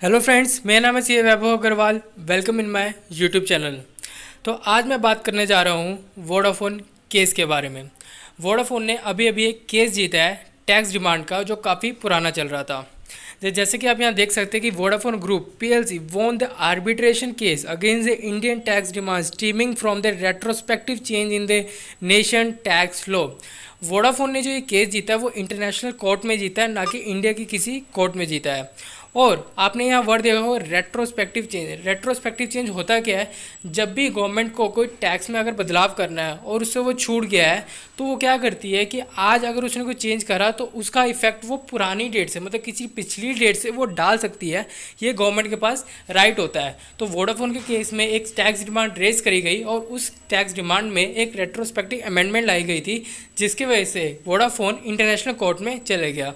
Hello friends, मेरा नाम है C Vaibhav Agarwal. Welcome in my YouTube channel. तो आज मैं बात करने जा रहा हूँ वोडाफोन केस के बारे में। वोडाफोन ने अभी अभी एक केस जीता है टैक्स डिमांड का, जो काफ़ी पुराना चल रहा था। जैसे कि आप यहाँ देख सकते हैं कि Vodafone group PLC won the arbitration case against the Indian tax demand steaming from the retrospective change in the nation tax law. Vodafone ने जो ये केस जीता है वो इंटरनेशनल कोर्ट में जीता है, ना कि इंडिया की किसी कोर्ट में जीता है। और आपने यहाँ वर्ड देखा होगा रेट्रोस्पेक्टिव चेंज। रेट्रोस्पेक्टिव चेंज होता क्या है, जब भी गवर्नमेंट को कोई टैक्स में अगर बदलाव करना है और उससे वो छूट गया है तो वो क्या करती है कि आज अगर उसने कोई चेंज करा तो उसका इफेक्ट वो पुरानी डेट से, मतलब किसी पिछली डेट से वो डाल सकती है। ये गवर्नमेंट के पास राइट होता है। तो वोडाफोन के केस में एक टैक्स डिमांड रेज करी गई और उस टैक्स डिमांड में एक रेट्रोस्पेक्टिव अमेंडमेंट लाई गई थी, जिसकी वजह से वोडाफोन इंटरनेशनल कोर्ट में चले गया।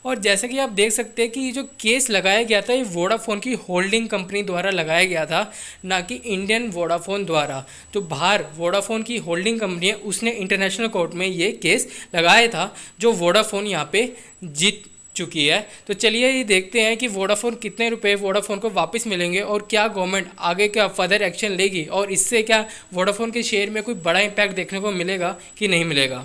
और जैसे कि आप देख सकते हैं कि ये जो केस लगाया गया था ये वोडाफोन की होल्डिंग कंपनी द्वारा लगाया गया था, ना कि इंडियन वोडाफोन द्वारा। जो बाहर वोडाफोन की होल्डिंग कंपनी है उसने इंटरनेशनल कोर्ट में ये केस लगाया था, जो वोडाफोन यहाँ पे जीत चुकी है। तो चलिए ये देखते हैं कि वोडाफोन कितने रुपए वोडाफोन को वापस मिलेंगे और क्या गवर्नमेंट आगे क्या फर्दर एक्शन लेगी और इससे क्या वोडाफोन के शेयर में कोई बड़ा इम्पैक्ट देखने को मिलेगा कि नहीं मिलेगा।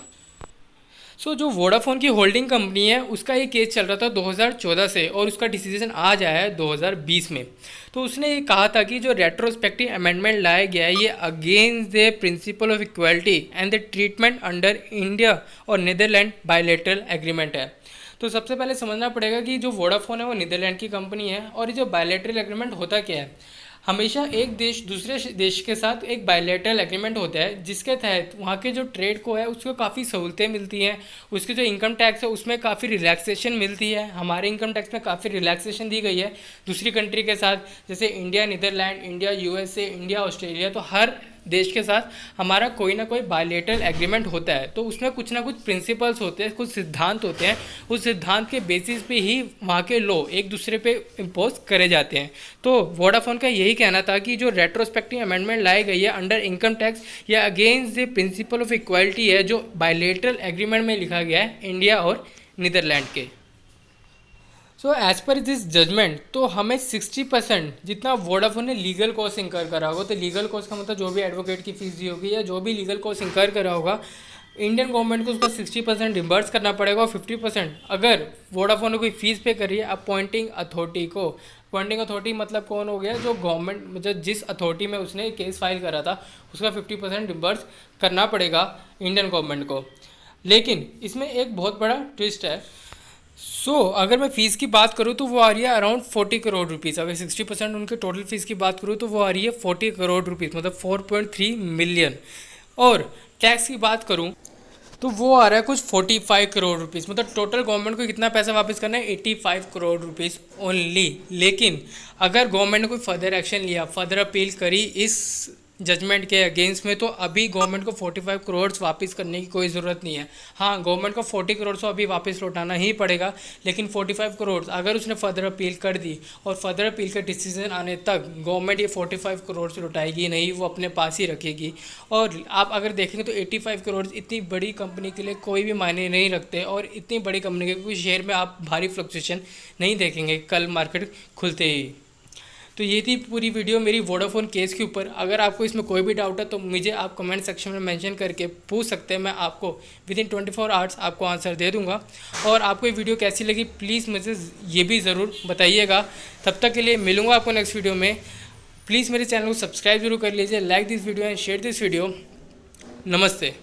जो वोडाफोन की होल्डिंग कंपनी है उसका ये केस चल रहा था 2014 से और उसका डिसीजन आज आया है 2020 में। तो उसने ये कहा था कि जो रेट्रोस्पेक्टिव अमेंडमेंट लाया गया है ये against the principle of equality and the treatment under India और नीदरलैंड बायलैटरल एग्रीमेंट है। तो सबसे पहले समझना पड़ेगा कि जो वोडाफोन है वो नीदरलैंड की कंपनी है और ये जो बायलैटरल एग्रीमेंट होता क्या है, हमेशा एक देश दूसरे देश के साथ एक बायलैटरल एग्रीमेंट होता है जिसके तहत वहाँ के जो ट्रेड को है उसको काफ़ी सहूलतें मिलती हैं। उसके जो इनकम टैक्स है उसमें काफ़ी रिलैक्सेशन मिलती है। हमारे इनकम टैक्स में काफ़ी रिलैक्सेशन दी गई है दूसरी कंट्री के साथ, जैसे India Netherland, India USA, India Australia. तो हर देश के साथ हमारा कोई ना कोई बायलैटरल एग्रीमेंट होता है। तो उसमें कुछ ना कुछ प्रिंसिपल्स होते हैं, कुछ सिद्धांत होते हैं। उस सिद्धांत के बेसिस पे ही वहाँ के लॉ एक दूसरे पे इम्पोज करे जाते हैं। तो वोडाफोन का यही कहना था कि जो रेट्रोस्पेक्टिव अमेंडमेंट लाई गई है अंडर इनकम टैक्स या against the principle of equality है, जो बायलैटरल एग्रीमेंट में लिखा गया है इंडिया और नीदरलैंड के। एज पर दिस जजमेंट तो हमें 60% जितना वोडाफोन ने लीगल कॉस्ट इंकर करा होगा, तो लीगल कॉस्ट का मतलब जो भी एडवोकेट की फीस दी होगी या जो भी लीगल कॉस्ट इंकर करा होगा, इंडियन गवर्नमेंट को उसका 60% रिम्बर्स करना पड़ेगा। और 50% अगर वोडाफोन ने कोई फीस पे करी है अपॉइंटिंग अथॉरिटी को। अपॉइंटिंग अथॉरिटी मतलब कौन हो गया, जो गवर्नमेंट मतलब जिस अथॉरिटी में उसने केस फाइल करा था उसका 50% रिम्बर्स करना पड़ेगा इंडियन गवर्नमेंट को। लेकिन इसमें एक बहुत बड़ा ट्विस्ट है। अगर मैं फ़ीस की बात करूँ तो वो आ रही है अराउंड 40 करोड़ रुपीज़। अगर 60% उनके टोटल फीस की बात करूँ तो वो आ रही है 40 करोड़ रुपीज़, मतलब 4.3 मिलियन। और टैक्स की बात करूँ तो वो आ रहा है कुछ 45 करोड़ रुपीज़, मतलब टोटल गवर्नमेंट को कितना पैसा वापस करना है, 85 करोड़ रुपीज़ ओनली। लेकिन अगर गवर्नमेंट ने कोई फर्दर एक्शन लिया, फर्दर अपील करी इस जजमेंट के अगेंस्ट में, तो अभी गवर्नमेंट को 45 करोड़ वापस करने की कोई ज़रूरत नहीं है। हाँ, गवर्नमेंट को 40 करोड़ तो अभी वापस लौटाना ही पड़ेगा, लेकिन 45 करोड़ अगर उसने फर्दर अपील कर दी और फर्दर अपील का डिसीजन आने तक गवर्नमेंट ये 45 करोड़ से लौटाएगी नहीं, वो अपने पास ही रखेगी। और आप अगर देखेंगे तो 85 करोड़ इतनी बड़ी कंपनी के लिए कोई भी मायने नहीं रखते, और इतनी बड़ी कंपनी के कोई शेयर में आप भारी फ्लक्चुएशन नहीं देखेंगे कल मार्केट खुलते ही। तो ये थी पूरी वीडियो मेरी वोडाफोन केस के ऊपर। अगर आपको इसमें कोई भी डाउट है तो मुझे आप कमेंट सेक्शन में मेंशन करके पूछ सकते हैं, मैं आपको विदिन 24 आवर्स आपको आंसर दे दूंगा। और आपको ये वीडियो कैसी लगी प्लीज़ मुझे ये भी ज़रूर बताइएगा। तब तक के लिए मिलूँगा आपको नेक्स्ट वीडियो में। प्लीज़ मेरे चैनल को सब्सक्राइब जरूर कर लीजिए, like this video and share this video. नमस्ते।